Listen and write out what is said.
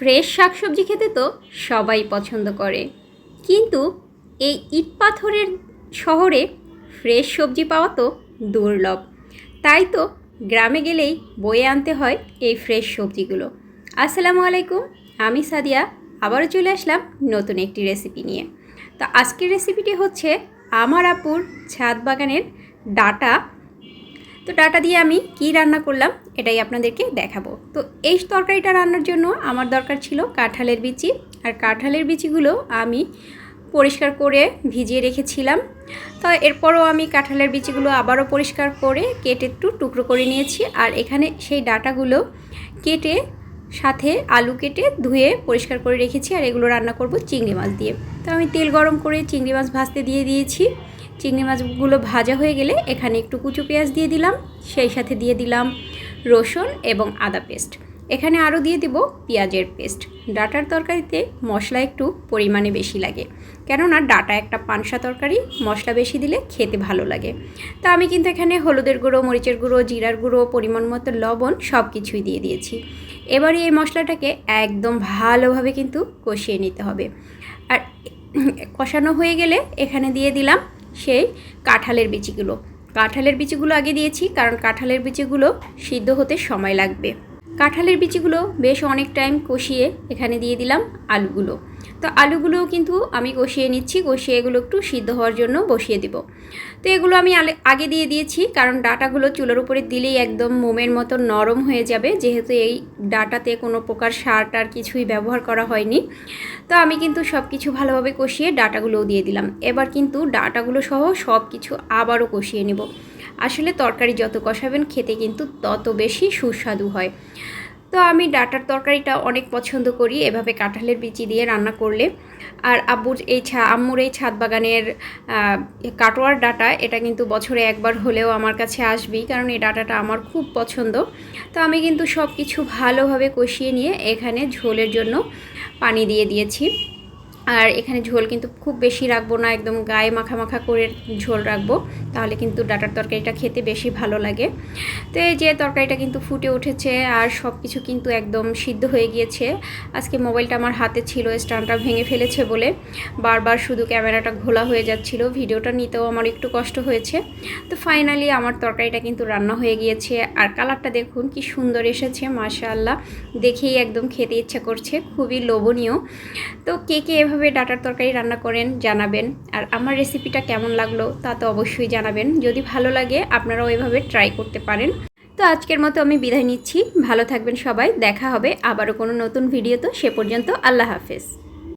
Fresh শাকসবজি খেতে তো সবাই পছন্দ করে, কিন্তু এই ইট পাথরের শহরে ফ্রেশ সবজি পাওয়া তো দুর্লভ। তাই তো গ্রামে গেলেই বয়ে আনতে হয় এই ফ্রেশ সবজিগুলো। আসসালামু আলাইকুম, আমি সাদিয়া আবারও চলে আসলাম নতুন একটি রেসিপি নিয়ে। তো আজকের রেসিপিটি হচ্ছে আমার আপুর ছাদ বাগানের ডাটা। তো ডাটা দিয়ে আমি কি রান্না করলাম এটাই আপনাদেরকে দেখাবো। তো এই তরকারিটা রান্নার জন্য আমার দরকার ছিল কাঁঠালের বিচি, আর কাঁঠালের বিচিগুলো আমি পরিষ্কার করে ভিজিয়ে রেখেছিলাম। তো এরপরও আমি কাঁঠালের বিচিগুলো আবারও পরিষ্কার করে কেটে একটু টুকরো করে নিয়েছি। আর এখানে সেই ডাটাগুলো কেটে সাথে আলু কেটে ধুয়ে পরিষ্কার করে রেখেছি। আর এগুলো রান্না করব চিংড়ি মাছ দিয়ে। তো আমি তেল গরম করে চিংড়ি মাছ ভাজতে দিয়ে দিয়েছি। চিংড়ি মাছগুলো ভাজা হয়ে গেলে এখানে একটু কুচু পেঁয়াজ দিয়ে দিলাম, সেই সাথে দিয়ে দিলাম রসুন এবং আদা পেস্ট। এখানে আরও দিয়ে দিব পেঁয়াজের পেস্ট। ডাটার তরকারিতে মশলা একটু পরিমাণে বেশি লাগে, কেননা ডাটা একটা পানসা তরকারি, মশলা বেশি দিলে খেতে ভালো লাগে। তো আমি কিন্তু এখানে হলুদের গুঁড়ো, মরিচের গুঁড়ো, জিরার গুঁড়ো, পরিমাণ মতো লবণ সব কিছুই দিয়ে দিয়েছি। এবারে এই মশলাটাকে একদম ভালোভাবে কিন্তু কষিয়ে নিতে হবে। আর কষানো হয়ে গেলে এখানে দিয়ে দিলাম সেই কাঁঠালের বিচিগুলো আগে দিয়েছি, কারণ কাঁঠালের বিচিগুলো সিদ্ধ হতে সময় লাগবে। কাঁঠালের বিচিগুলো বেশ অনেক টাইম কষিয়ে এখানে দিয়ে দিলাম আলুগুলো। তো আলুগুলোও কিন্তু আমি কষিয়ে নিচ্ছি, কষিয়ে এগুলো একটু সিদ্ধ হওয়ার জন্য বসিয়ে দিব। তো এগুলো আমি আগে দিয়ে দিয়েছি, কারণ ডাটাগুলো চুলার উপরে দিলেই একদম মোমের মতো নরম হয়ে যাবে, যেহেতু এই ডাটাতে কোনো প্রকার সার টার কিছুই ব্যবহার করা হয়নি। তো আমি কিন্তু সব কিছু ভালোভাবে কষিয়ে ডাটাগুলোও দিয়ে দিলাম। এবার কিন্তু ডাটাগুলো সহ সব কিছু আবারও কষিয়ে নেব। আসলে তরকারি যত কষাবেন খেতে কিন্তু তত বেশি সুস্বাদু হয়। তো আমি ডাটার তরকারিটা অনেক পছন্দ করি এভাবে কাঁঠালের বিচি দিয়ে রান্না করলে। আর আম্মুর এই ছাদ বাগানের কাটোয়ার ডাটা, এটা কিন্তু বছরে একবার হলেও আমার কাছে আসবেই, কারণ এই ডাটাটা আমার খুব পছন্দ। তো আমি কিন্তু সব কিছু ভালোভাবে কষিয়ে নিয়ে এখানে ঝোলের জন্য পানি দিয়ে দিয়েছি। আর এখানে ঝোল কিন্তু খুব বেশি রাখবো না, একদম গায়ে মাখা মাখা করে ঝোল রাখবো, তাহলে কিন্তু ডাটার তরকারিটা খেতে বেশি ভালো লাগে। তো এই যে তরকারিটা কিন্তু ফুটে উঠেছে আর সব কিছু কিন্তু একদম সিদ্ধ হয়ে গিয়েছে। আজকে মোবাইলটা আমার হাতে ছিল, স্ট্যান্ডটা ভেঙে ফেলেছে বলে বারবার শুধু ক্যামেরাটা ঘোলা হয়ে যাচ্ছিল, ভিডিওটা নিতেও আমার একটু কষ্ট হয়েছে। তো ফাইনালি আমার তরকারিটা কিন্তু রান্না হয়ে গিয়েছে। আর কালারটা দেখুন কি সুন্দর এসেছে, মাশাআল্লাহ, দেখেই একদম খেতে ইচ্ছা করছে, খুবই লোভনীয়। তো কে কে এভাবে ডাটার তরকারি রান্না করেন জানাবেন। আর আমার রেসিপিটা কেমন লাগলো তা তো অবশ্যই জানাবেন। যদি ভালো লাগে আপনারাও এভাবে ট্রাই করতে পারেন। তো আজকের মতো আমি বিদায় নিচ্ছি, ভালো থাকবেন সবাই, দেখা হবে আবারও কোনো নতুন ভিডিওতে। সে পর্যন্ত আল্লাহ হাফেজ।